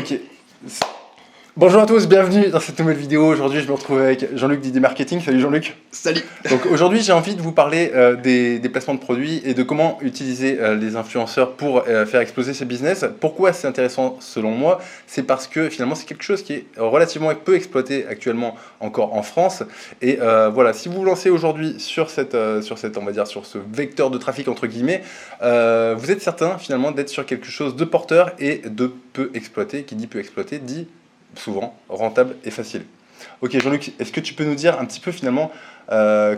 Ok. Bonjour à tous, bienvenue dans cette nouvelle vidéo. Aujourd'hui, je me retrouve avec Jean-Luc d'ID Marketing. Salut Jean-Luc. Salut. Donc aujourd'hui, j'ai envie de vous parler des placements de produits et de comment utiliser les influenceurs pour faire exploser ces business. Pourquoi c'est intéressant selon moi? C'est parce que finalement, c'est quelque chose qui est relativement peu exploité actuellement encore en France. Et voilà, si vous vous lancez aujourd'hui sur on va dire, sur ce vecteur de trafic entre guillemets, vous êtes certain finalement d'être sur quelque chose de porteur et de peu exploité. Qui dit peu exploité dit souvent rentable et facile. Ok Jean-Luc, est-ce que tu peux nous dire un petit peu finalement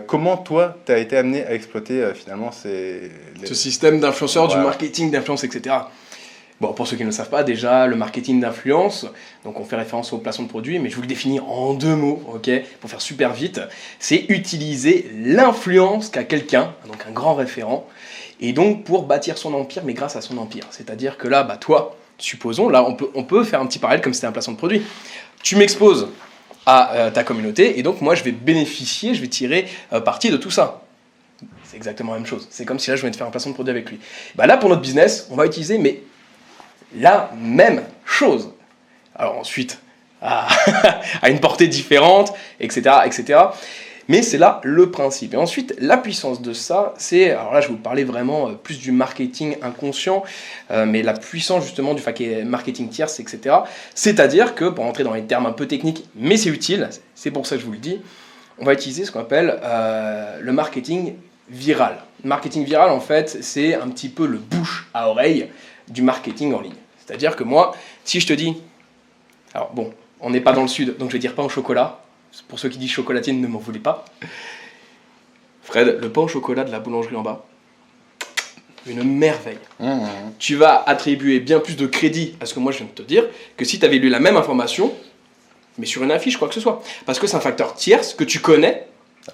comment toi tu as été amené à exploiter finalement ce système d'influenceurs, du marketing d'influence, etc. Bon, pour ceux qui ne le savent pas, déjà, le marketing d'influence, donc on fait référence au placement de produits, mais je vous le définis en 2 mots, ok, pour faire super vite, c'est utiliser l'influence qu'a quelqu'un, donc un grand référent, et donc pour bâtir son empire, mais grâce à son empire. C'est-à-dire que là, bah toi, supposons, là on peut faire un petit parallèle comme si c'était un placement de produit. Tu m'exposes à ta communauté, et donc moi je vais bénéficier, je vais tirer parti de tout ça. C'est exactement la même chose. C'est comme si là je venais de faire un placement de produit avec lui. Bah là pour notre business, on va utiliser mais la même chose. Alors ensuite, à une portée différente, etc., etc. Mais c'est là le principe. Et ensuite, la puissance de ça, c'est... Alors là, je vais vous parler vraiment plus du marketing inconscient, mais la puissance justement du marketing tierce, etc. C'est-à-dire que, pour entrer dans les termes un peu techniques, mais c'est utile, c'est pour ça que je vous le dis, on va utiliser ce qu'on appelle le marketing viral. Le marketing viral, en fait, c'est un petit peu le bouche à oreille du marketing en ligne. C'est-à-dire que moi, si je te dis... Alors bon, on n'est pas dans le sud, donc je vais dire pain au chocolat. Pour ceux qui disent chocolatier, ne m'en voulez pas. Fred, le pain au chocolat de la boulangerie en bas, une merveille. Tu vas attribuer bien plus de crédit à ce que moi je viens de te dire que si tu avais lu la même information, mais sur une affiche, quoi que ce soit. Parce que c'est un facteur tierce que tu connais,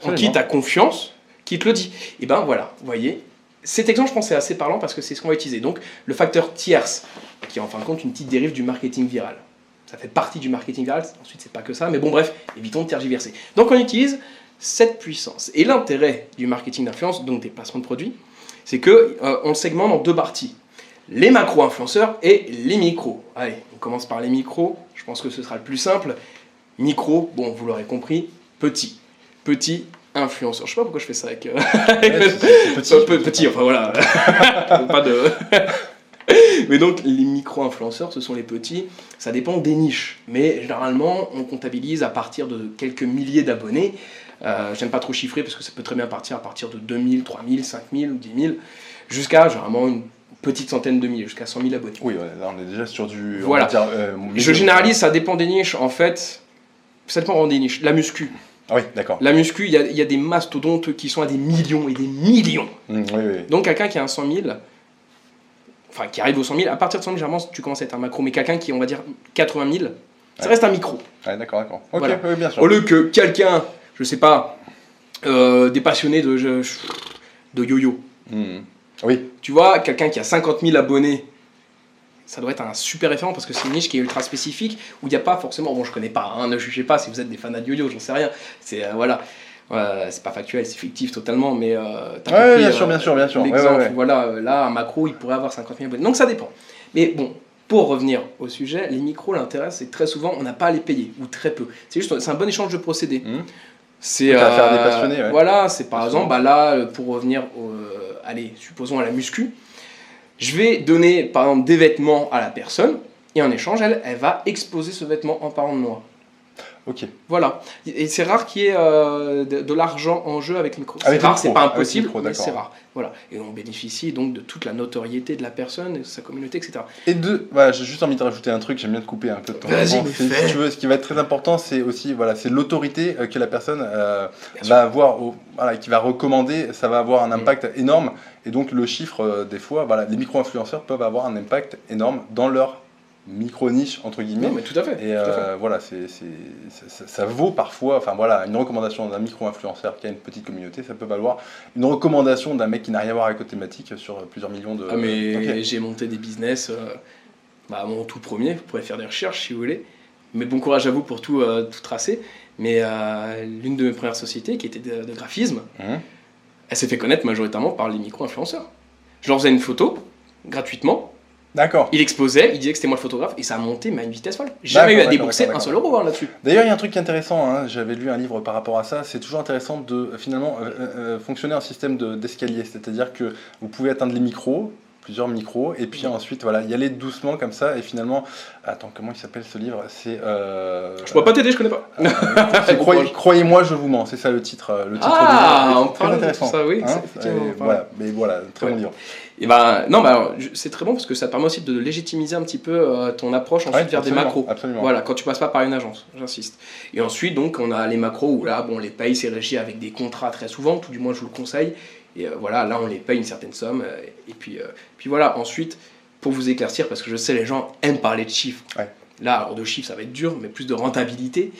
en qui tu as confiance, qui te le dit. Et ben voilà, vous voyez, cet exemple, je pense, c'est assez parlant parce que c'est ce qu'on va utiliser. Donc, le facteur tierce, qui est en fin de compte une petite dérive du marketing viral. Ça fait partie du marketing viral, ensuite c'est pas que ça, mais bon bref, évitons de tergiverser. Donc on utilise cette puissance. Et l'intérêt du marketing d'influence, donc des placements de produits, c'est qu'on le segmente en 2 parties. Les macro-influenceurs et les micros. Allez, on commence par les micros, je pense que ce sera le plus simple. Micro, bon vous l'aurez compris, petit influenceur. Je sais pas pourquoi je fais ça avec... petit, enfin voilà. Pas de... Mais donc les micro-influenceurs, ce sont les petits, ça dépend des niches. Mais généralement, on comptabilise à partir de quelques milliers d'abonnés. J'aime pas trop chiffrer parce que ça peut très bien partir à partir de 2000, 3000, 5000 ou 10 000, jusqu'à généralement une petite centaine de milliers, jusqu'à 100 000 abonnés. Oui, là on est déjà sur du... Voilà. Je généralise, ça dépend des niches. En fait, ça dépend vraiment des niches. La muscu. Ah oui, d'accord. La muscu, il y a des mastodontes qui sont à des millions et des millions. Oui. Donc quelqu'un qui a un 100 000... Enfin, qui arrive aux 100 000, à partir de 100 000, généralement, tu commences à être un macro. Mais quelqu'un qui, on va dire, 80 000, ça reste un micro. Ouais, d'accord. Ok, voilà. Oui, bien sûr. Au lieu que quelqu'un, je sais pas, des passionnés de yo-yo. Oui. Tu vois, quelqu'un qui a 50 000 abonnés, ça doit être un super référent parce que c'est une niche qui est ultra spécifique où il n'y a pas forcément... Bon, je connais pas, hein, ne jugez pas si vous êtes des fans de yo-yo, j'en sais rien. C'est, voilà. C'est pas factuel, c'est fictif totalement, mais t'as compris, bien sûr. l'exemple, voilà, là, un macro, il pourrait avoir 50 000 abonnés. Donc ça dépend. Mais bon, pour revenir au sujet, les micros, l'intérêt, c'est que très souvent, on n'a pas à les payer, ou très peu. C'est un bon échange de procédés. C'est faire des passionnés, Voilà, c'est par exemple, bah là, pour revenir, allez, supposons à la muscu, je vais donner, par exemple, des vêtements à la personne, et en échange, elle va exposer ce vêtement en parlant de moi. Ok. Voilà. Et c'est rare qu'il y ait de l'argent en jeu avec micro. C'est rare, c'est pas impossible, mais c'est rare. Voilà. Et on bénéficie donc de toute la notoriété de la personne, de sa communauté, etc. Et voilà, j'ai juste envie de rajouter un truc, j'aime bien te couper un peu de temps. Vas-y, si tu veux, ce qui va être très important, c'est aussi c'est l'autorité que la personne va avoir, qui va recommander, ça va avoir un impact énorme. Et donc le chiffre, des fois, les micro-influenceurs peuvent avoir un impact énorme dans leur micro-niche entre guillemets. Non, mais tout à fait. Et voilà, ça vaut parfois, une recommandation d'un micro-influenceur qui a une petite communauté, ça peut valoir une recommandation d'un mec qui n'a rien à voir avec la thématique sur plusieurs millions de... Ah mais j'ai monté des business, mon tout premier, vous pourrez faire des recherches si vous voulez, mais bon courage à vous pour tout tracer, mais l'une de mes premières sociétés qui était de graphisme, elle s'est fait connaître majoritairement par les micro-influenceurs. Je leur faisais une photo, gratuitement, D'accord. Il exposait, il disait que c'était moi le photographe, et ça a monté mais à une vitesse folle. Jamais eu à débourser un seul euro là-dessus. D'ailleurs, il y a un truc qui est intéressant, hein, j'avais lu un livre par rapport à ça, c'est toujours intéressant de finalement fonctionner un système d'escalier, c'est-à-dire que vous pouvez atteindre les micros, plusieurs micros, et puis ensuite, voilà, y aller doucement comme ça, et finalement, attends, comment il s'appelle ce livre? C'est... Je pourrais pas t'aider, je connais pas. Croyez-moi, je vous mens, c'est ça le titre du livre. On parle intéressant. Ça, oui, hein, voilà, mais voilà, très bon livre. Et ben, non, bah, c'est très bon parce que ça permet aussi de légitimiser un petit peu ton approche ensuite vers des macros. Absolument. Voilà, quand tu passes pas par une agence, j'insiste. Et ensuite, donc, on a les macros où là, bon, les paye, c'est régi avec des contrats très souvent, tout du moins, je vous le conseille. Et voilà, là, on les paye une certaine somme. Et puis voilà, ensuite, pour vous éclaircir, parce que je sais, les gens aiment parler de chiffres. Ouais. Là, alors de chiffres, ça va être dur, mais plus de rentabilité.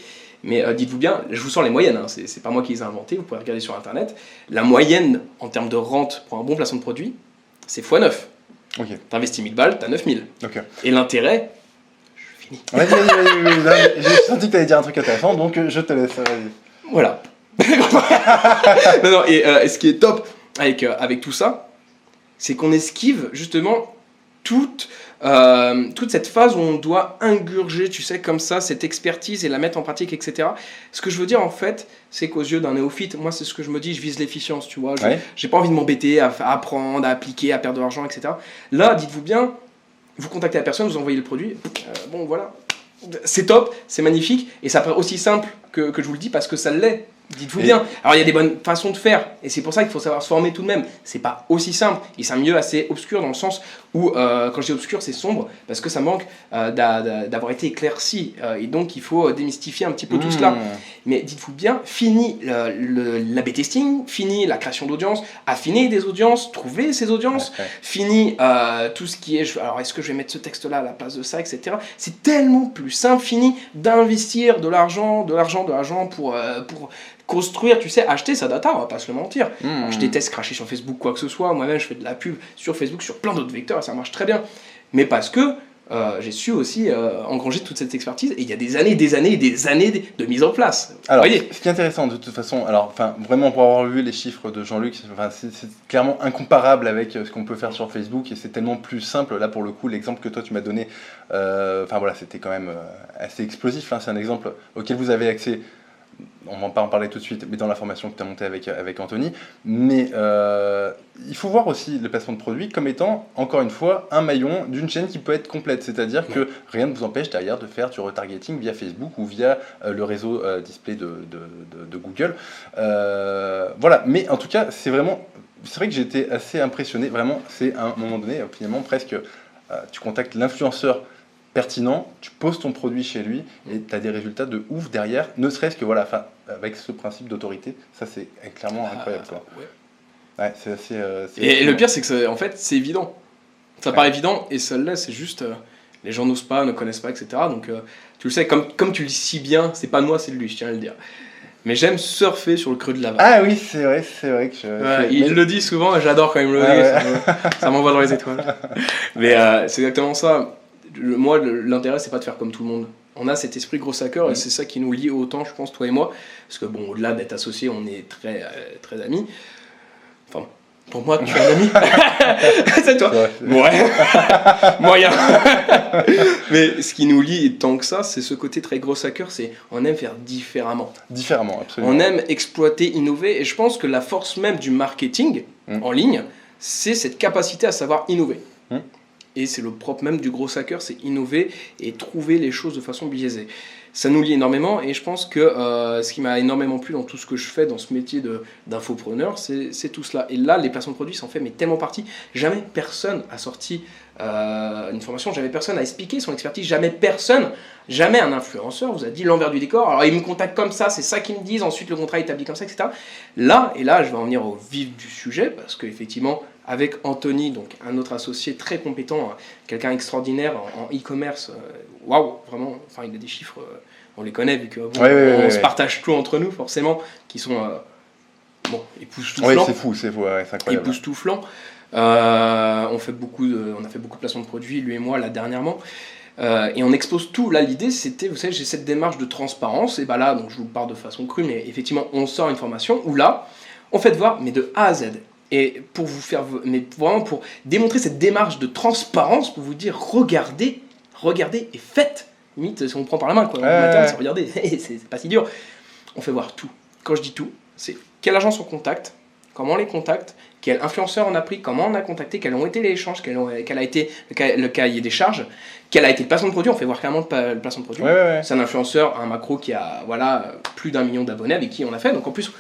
Mais dites-vous bien, je vous sors les moyennes, hein, c'est pas moi qui les ai inventées, vous pouvez regarder sur Internet. La moyenne en termes de rente pour un bon placement de produit, c'est x9. Ok. T'investis 1000 balles, t'as 9000. Ok. Et l'intérêt, je finis. Vas-y. J'ai senti que t'allais dire un truc intéressant, donc je te laisse. Vas-y. Voilà. Non, et ce qui est top avec tout ça, c'est qu'on esquive justement toute cette phase où on doit ingurger, tu sais, comme ça, cette expertise et la mettre en pratique, etc. Ce que je veux dire, en fait, c'est qu'aux yeux d'un néophyte, moi, c'est ce que je me dis, je vise l'efficience, tu vois. J'ai pas envie de m'embêter à apprendre, à appliquer, à perdre de l'argent, etc. Là, dites-vous bien, vous contactez la personne, vous envoyez le produit, bon, voilà. C'est top, c'est magnifique, et ça paraît aussi simple que je vous le dis, parce que ça l'est. Dites-vous bien. Alors il y a des bonnes façons de faire, et c'est pour ça qu'il faut savoir se former tout de même. C'est pas aussi simple, et c'est un milieu assez obscur dans le sens où, quand je dis obscur, c'est sombre, parce que ça manque d'avoir été éclairci, et donc il faut démystifier un petit peu tout cela. Mais dites-vous bien, fini l'A/B testing, fini la création d'audience, affiner des audiences, trouver ces audiences, fini tout ce qui est... Alors est-ce que je vais mettre ce texte-là à la place de ça, etc. C'est tellement plus simple, fini d'investir de l'argent pour construire, tu sais, acheter sa data, on va pas se le mentir. Alors, je déteste cracher sur Facebook quoi que ce soit, moi-même je fais de la pub sur Facebook, sur plein d'autres vecteurs, et ça marche très bien. Mais parce que j'ai su aussi engranger toute cette expertise, et il y a des années de mise en place. Alors, voyez. ce qui est intéressant de toute façon, alors, vraiment pour avoir vu les chiffres de Jean-Luc, c'est clairement incomparable avec ce qu'on peut faire sur Facebook, et c'est tellement plus simple. Là, pour le coup, l'exemple que toi tu m'as donné, voilà, c'était quand même assez explosif, hein. C'est un exemple auquel vous avez accès. On va pas en parler tout de suite, mais dans la formation que tu as montée avec Anthony. Mais il faut voir aussi le placement de produit comme étant, encore une fois, un maillon d'une chaîne qui peut être complète. C'est-à-dire que rien ne vous empêche derrière de faire du retargeting via Facebook ou via le réseau display de Google. Voilà, mais en tout cas, c'est vrai que j'ai été assez impressionné. Vraiment, c'est à un moment donné, finalement, presque, tu contactes l'influenceur pertinent, tu poses ton produit chez lui et tu as des résultats de ouf derrière, ne serait-ce que voilà, avec ce principe d'autorité, ça c'est clairement incroyable. Quoi. Ouais, c'est assez. Et le pire, c'est que en fait, c'est évident. Ça paraît évident et celle-là, c'est juste. Les gens n'osent pas, ne connaissent pas, etc. Donc tu le sais, comme tu le dis si bien, c'est pas de moi, c'est de lui, je tiens à le dire. Mais j'aime surfer sur le creux de la vague. Ah oui, c'est vrai que il le dit souvent et j'adore quand il me le dit, ça m'envoie dans les étoiles. Mais c'est exactement ça. Moi, l'intérêt, c'est pas de faire comme tout le monde. On a cet esprit gros hacker et c'est ça qui nous lie autant, je pense, toi et moi. Parce que, bon, au-delà d'être associés, on est très, très amis. Enfin, pour moi, tu es un ami. C'est toi. Ouais. Moyen. Mais ce qui nous lie tant que ça, c'est ce côté très gros hacker, c'est on aime faire différemment. Différemment, absolument. On aime exploiter, innover. Et je pense que la force même du marketing en ligne, c'est cette capacité à savoir innover. Et c'est le propre même du gros hacker, c'est innover et trouver les choses de façon biaisée. Ça nous lie énormément et je pense que ce qui m'a énormément plu dans tout ce que je fais dans ce métier d'infopreneur, c'est tout cela. Et là, les placements de produits s'en fait mais tellement partie. Jamais personne a sorti une formation, jamais personne a expliqué son expertise, jamais un influenceur vous a dit l'envers du décor. Alors ils me contactent comme ça, c'est ça qu'ils me disent, ensuite le contrat est établi comme ça, etc. Là, je vais en venir au vif du sujet parce qu'effectivement, avec Anthony, donc un autre associé très compétent, quelqu'un extraordinaire en e-commerce, waouh, vraiment, enfin il a des chiffres, on les connaît vu que on se partage tout entre nous forcément, qui sont époustouflants. Oui, c'est fou, c'est incroyable. Époustouflants. On a fait beaucoup de placements de produits, lui et moi, là dernièrement. Et on expose tout. Là, l'idée, c'était, vous savez, j'ai cette démarche de transparence. Et là, donc, je vous parle de façon crue, mais effectivement, on sort une formation où là, on fait voir, mais de A à Z. Et pour vous faire, mais vraiment pour démontrer cette démarche de transparence, pour vous dire regardez et faites. Limite, si on prend par la main, quoi. C'est regardez, c'est pas si dur. On fait voir tout. Quand je dis tout, c'est quelle agence on contacte, comment on les contacte, quel influenceur on a pris, comment on a contacté, quels ont été les échanges, quel a été le cahier des charges, quel a été le placement de produit. On fait voir carrément le placement de produit. C'est un influenceur, un macro qui a plus d'1 million d'abonnés avec qui on a fait. Donc en plus,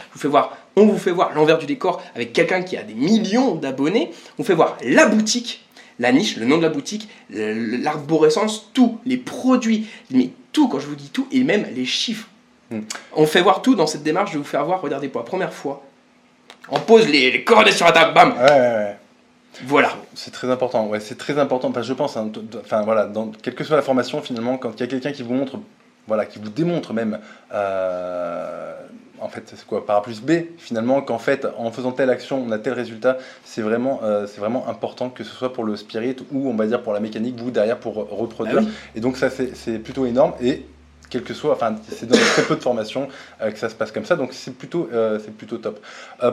on vous fait voir l'envers du décor avec quelqu'un qui a des millions d'abonnés. On fait voir la boutique, la niche, le nom de la boutique, l'arborescence, tout, les produits, mais tout, quand je vous dis tout, et même les chiffres. On fait voir tout dans cette démarche de vous faire voir, regardez pour la première fois. On pose les coordonnées sur la table, bam. Voilà. C'est très important. Ouais, c'est très important. Parce que je pense, quelle que soit la formation, finalement, quand il y a quelqu'un qui vous montre, qui vous démontre même, en fait, c'est quoi, par A plus B, finalement, qu'en fait, en faisant telle action, on a tel résultat. C'est vraiment important, que ce soit pour le spirit ou, on va dire, pour la mécanique, vous derrière pour reproduire. Et donc ça, c'est plutôt énorme. Et quel que soit, c'est dans très peu de formations que ça se passe comme ça, donc c'est plutôt top.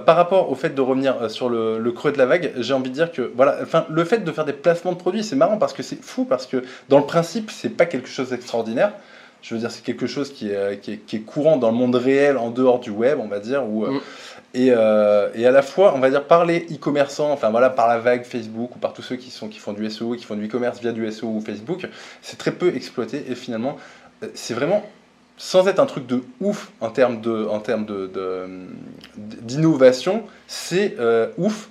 Par rapport au fait de revenir sur le creux de la vague, j'ai envie de dire que le fait de faire des placements de produits, c'est marrant parce que c'est fou, parce que dans le principe, c'est pas quelque chose d'extraordinaire. Je veux dire, c'est quelque chose qui est courant dans le monde réel, en dehors du web, on va dire, et à la fois, on va dire, par les e-commerçants, par la vague Facebook ou par tous ceux qui font du SEO, qui font du e-commerce via du SEO ou Facebook, c'est très peu exploité et finalement, c'est vraiment, sans être un truc de ouf en termes d'innovation, c'est ouf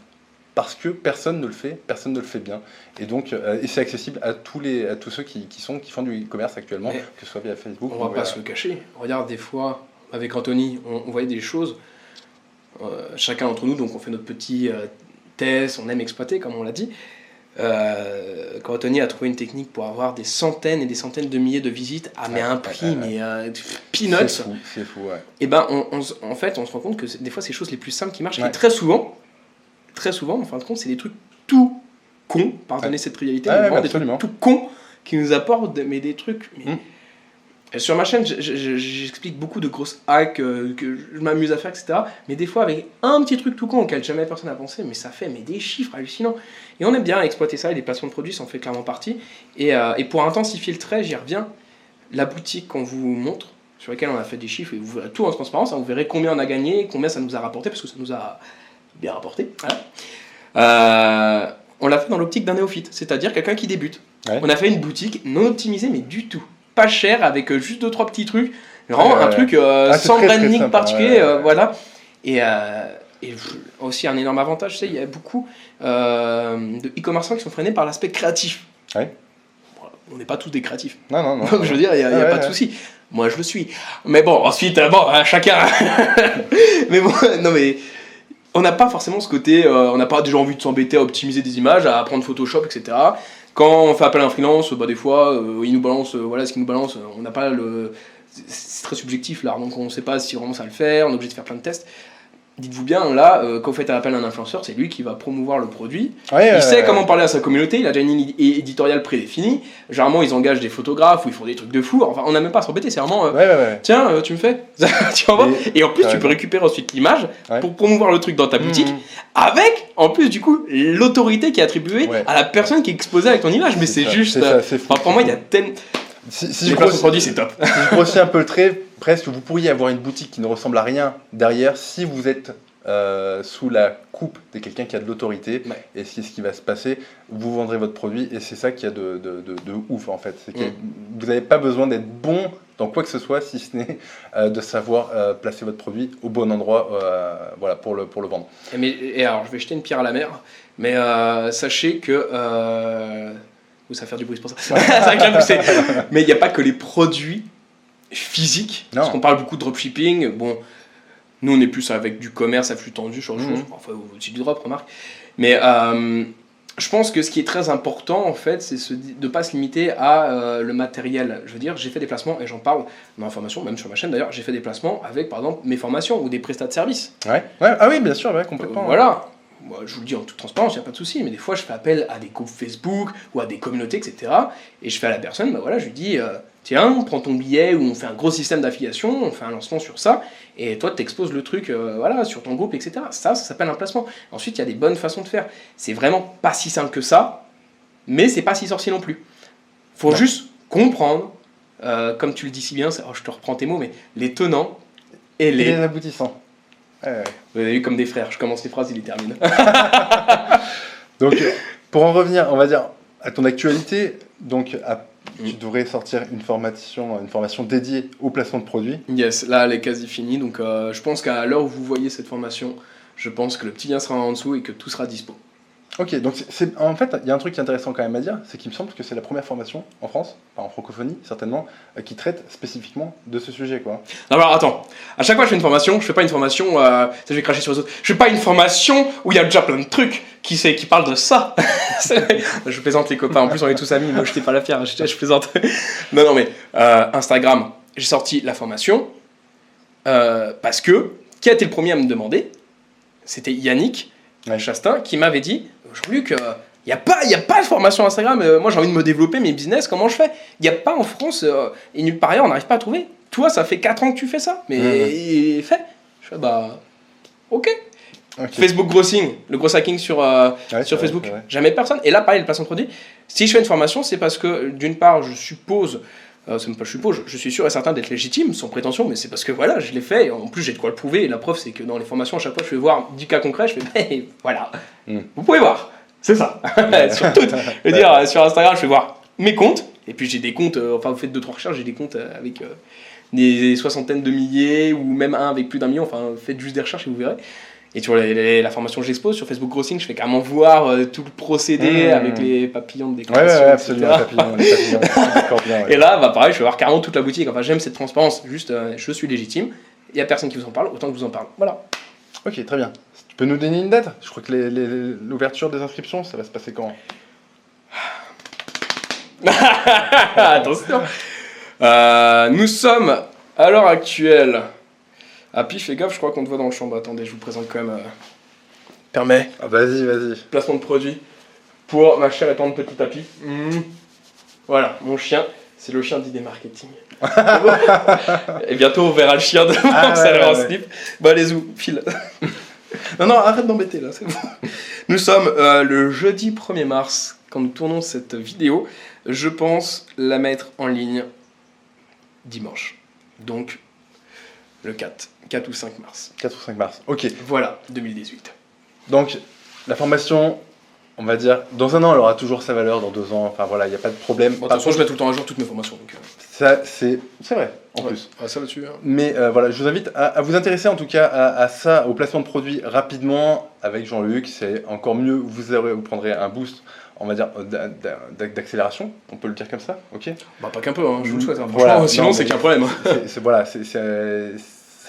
parce que personne ne le fait bien. Et donc, et c'est accessible à tous ceux qui font du e-commerce actuellement, que ce soit via Facebook. On va pas se le cacher. Regarde, des fois, avec Anthony, on voyait des choses, chacun d'entre nous, donc on fait notre petit test, on aime exploiter, comme on l'a dit. Quand Anthony a trouvé une technique pour avoir des centaines et des centaines de milliers de visites à un prix peanuts, c'est fou, ouais. Et en fait on se rend compte que des fois c'est les choses les plus simples qui marchent, et très souvent en fin de compte c'est des trucs tout cons, pardonnez cette trivialité, des trucs tout cons qui nous apportent des trucs sur ma chaîne j'explique beaucoup de grosses hacks que je m'amuse à faire, etc. Mais des fois avec un petit truc tout con auquel jamais personne n'a pensé, mais ça fait des chiffres hallucinants. Et on aime bien exploiter ça, et les placements de produits ça en fait clairement partie. Et pour intensifier le trait, j'y reviens, la boutique qu'on vous montre, sur laquelle on a fait des chiffres, et vous verrez tout en transparence, vous verrez combien on a gagné, combien ça nous a rapporté, parce que ça nous a bien rapporté. On l'a fait dans l'optique d'un néophyte, c'est-à-dire quelqu'un qui débute. On a fait une boutique non optimisée, mais du tout. Pas cher, avec juste 2-3 petits trucs, vraiment un truc sans branding particulier, voilà. Et aussi un énorme avantage, tu sais, il y a beaucoup de e-commerçants qui sont freinés par l'aspect créatif. On n'est pas tous des créatifs. Non. Donc je veux dire, il n'y a pas de souci. Moi je le suis. Mais bon, ensuite, chacun. Mais bon, non mais on n'a pas forcément ce côté, on n'a pas déjà envie de s'embêter à optimiser des images, à apprendre Photoshop, etc. Quand on fait appel à un freelance, des fois, il nous balance, ce qu'il nous balance, on n'a pas le... C'est très subjectif l'art, donc on ne sait pas si vraiment ça va le faire, on est obligé de faire plein de tests. Dites-vous bien, là, quand vous faites appel à un influenceur, c'est lui qui va promouvoir le produit. Il sait comment parler à sa communauté, il a déjà une ligne éditoriale prédéfinie. Généralement, ils engagent des photographes ou ils font des trucs de fou. Enfin, on n'a même pas à s'embêter, c'est vraiment tiens, tu me fais tu envoies. Et en plus, tu peux récupérer ensuite l'image pour promouvoir le truc dans ta boutique, avec, en plus, du coup, l'autorité qui est attribuée à la personne qui est exposée avec ton image. Mais c'est juste. Pour moi, il y a tellement. Si je produis, c'est top. Si je grossis un peu le trait, presque vous pourriez avoir une boutique qui ne ressemble à rien derrière si vous êtes sous la coupe de quelqu'un qui a de l'autorité. Et c'est ce qui va se passer, vous vendrez votre produit et c'est ça qu'il y a de ouf en fait. C'est que vous n'avez pas besoin d'être bon dans quoi que ce soit si ce n'est de savoir placer votre produit au bon endroit pour le vendre. Et alors je vais jeter une pierre à la mer, mais sachez que... ou ça va faire du bruit, c'est pour ça. C'est vrai que là, mais il n'y a pas que les produits physiques, parce qu'on parle beaucoup de dropshipping. Bon, nous on est plus avec du commerce à flux tendu sur le chose, enfin aussi du drop, remarque. Mais je pense que ce qui est très important en fait, c'est de ne pas se limiter à le matériel. Je veux dire, j'ai fait des placements, et j'en parle dans la formation, même sur ma chaîne d'ailleurs, j'ai fait des placements avec par exemple mes formations ou des prestats de services. Ah oui, bien sûr, complètement. Voilà. moi, je vous le dis en toute transparence, il n'y a pas de souci, mais des fois, je fais appel à des groupes Facebook ou à des communautés, etc. Et je fais à la personne, bah voilà, je lui dis, tiens, prends ton billet, ou on fait un gros système d'affiliation, on fait un lancement sur ça, et toi, tu exposes le truc voilà, sur ton groupe, etc. Ça s'appelle un placement. Ensuite, il y a des bonnes façons de faire. C'est vraiment pas si simple que ça, mais c'est pas si sorcier non plus. Faut juste comprendre, comme tu le dis si bien, je te reprends tes mots, mais les tenants et les aboutissants. Ouais. Vous avez vu comme des frères, je commence les phrases, il les termine. Donc, pour en revenir, on va dire, à ton actualité, donc tu devrais sortir une formation dédiée au placement de produits. Yes, là elle est quasi finie, donc je pense qu'à l'heure où vous voyez cette formation, je pense que le petit lien sera en dessous et que tout sera dispo. Ok, donc en fait, il y a un truc qui est intéressant quand même à dire, c'est qu'il me semble que c'est la première formation en France, enfin en francophonie certainement, qui traite spécifiquement de ce sujet, quoi. Non, alors attends, à chaque fois que je fais une formation, je fais pas une formation, je vais cracher sur les autres, je fais pas une formation où il y a déjà plein de trucs qui parlent de ça. Je plaisante les copains, en plus on est tous amis, moi je t'ai pas la fière, je plaisante. Non mais, Instagram, j'ai sorti la formation, parce que, qui a été le premier à me demander, c'était Yannick Chastain, qui m'avait dit, Jean-Luc, il n'y a pas de formation Instagram, moi j'ai envie de me développer mes business, comment je fais? Il n'y a pas en France, et nulle part ailleurs, on n'arrive pas à trouver. Toi, ça fait 4 ans que tu fais ça, mais fais. Je fais, bah, ok. Facebook grossing, le gros hacking sur Facebook, vrai. jamais personne. Et là, pareil, le placement de produit. Si je fais une formation, c'est parce que, d'une part, je suppose, je suis sûr et certain d'être légitime, sans prétention, mais c'est parce que voilà, je l'ai fait, et en plus j'ai de quoi le prouver, et la preuve c'est que dans les formations, à chaque fois je fais voir du cas concret, je fais, ben voilà, vous pouvez voir, c'est ça, sur toutes, je veux dire, sur Instagram, je fais voir mes comptes, et puis j'ai des comptes, enfin vous faites 2-3 recherches, j'ai des comptes avec des soixantaines de milliers, ou même un avec plus d'1 million, enfin faites juste des recherches et vous verrez. Et tu vois, la formation que j'expose sur Facebook Grossing, je fais carrément voir tout le procédé avec les papillons de décoration, ouais, absolument, les papillons, ouais. Et là, bah, pareil, je vais voir carrément toute la boutique. Enfin, j'aime cette transparence. Juste, je suis légitime. Il n'y a personne qui vous en parle, autant que je vous en parle. Voilà. Ok, très bien. Tu peux nous donner une date? Je crois que l'ouverture des inscriptions, ça va se passer quand? Attention. Nous sommes, à l'heure actuelle... Ah, puis fais gaffe, je crois qu'on te voit dans le champ. Attendez, je vous présente quand même. Permet. Ah, vas-y. Placement de produit pour ma chère et tendre petite tapis. Voilà, mon chien, c'est le chien d'idée marketing. Et bientôt on verra le chien de en slip. Bah, allez où, file. Non, arrête d'embêter là, c'est bon. Nous sommes le jeudi 1er mars, quand nous tournons cette vidéo. Je pense la mettre en ligne dimanche. Donc, le 4 ou 5 mars. 4 ou 5 mars, ok. Voilà, 2018. Donc, la formation, on va dire, dans 1 an, elle aura toujours sa valeur, dans 2 ans, enfin voilà, il n'y a pas de problème. Bon, de toute façon, je mets tout le temps à jour toutes mes formations. Donc, ça, c'est vrai, en plus. Ah, ça là-dessus. Hein. Mais voilà, je vous invite à vous intéresser en tout cas à ça, au placement de produits rapidement avec Jean-Luc. C'est encore mieux, vous prendrez un boost, on va dire, d'accélération, on peut le dire comme ça, ok? Bah, pas qu'un peu, hein, je vous le souhaite. Hein. Voilà, franchement, sinon, c'est qu'un problème.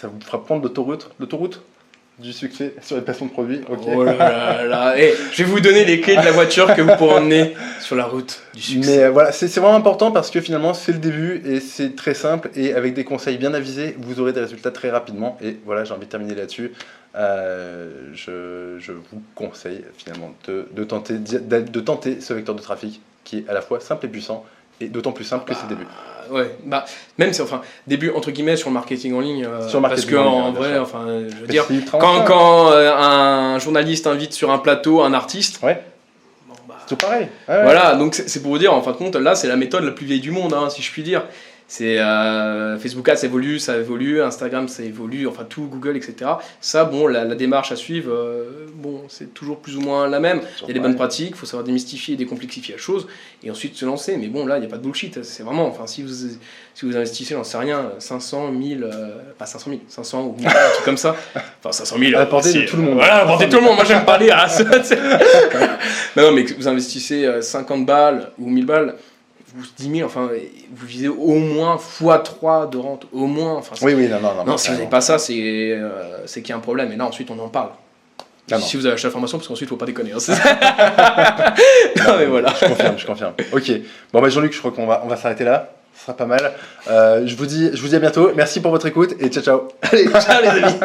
Ça vous fera prendre l'autoroute du succès sur les placements de produits, ok? Oh là là, hey, je vais vous donner les clés de la voiture que vous pourrez emmener sur la route du succès. Mais voilà, c'est vraiment important parce que finalement, c'est le début et c'est très simple et avec des conseils bien avisés, vous aurez des résultats très rapidement. Et voilà, j'ai envie de terminer là-dessus. Je vous conseille finalement de tenter ce vecteur de trafic qui est à la fois simple et puissant et d'autant plus simple que c'est le début. Ouais, bah, même si, enfin, début entre guillemets sur le marketing en ligne, parce que en vrai, enfin, je veux dire, quand un journaliste invite sur un plateau un artiste, ouais. Bon, bah, c'est tout pareil. Voilà, donc c'est pour vous dire, en fin de compte, là, c'est la méthode la plus vieille du monde, hein, si je puis dire. C'est Facebook Ads ça évolue, Instagram ça évolue, enfin tout, Google, etc. Ça, bon, la démarche à suivre, bon, c'est toujours plus ou moins la même. Il y a des bonnes pratiques, il faut savoir démystifier et décomplexifier la chose, et ensuite se lancer. Mais bon, là, il n'y a pas de bullshit. C'est vraiment, enfin, si vous investissez, j'en sais rien, 500, 1000, pas 500 000, 500 ou 1000, un truc comme ça. Enfin, 500 000. À la portée de tout le monde. Voilà, à la portée de tout le monde. Moi, j'aime parler à non, mais que vous investissez 50 balles ou 1000 balles, vous 10 000, enfin, vous visez au moins x3 de rente, au moins. Enfin, oui, non. Non, si vous n'avez pas ça, c'est qu'il y a un problème. Et là, ensuite, on en parle. Si vous avez acheté la formation, parce qu'ensuite, il ne faut pas déconner. Hein, non, mais voilà. Je confirme. Ok. Bon, bah, Jean-Luc, je crois qu'on va s'arrêter là. Ce sera pas mal. Je vous dis à bientôt. Merci pour votre écoute et ciao. Allez, ciao les amis.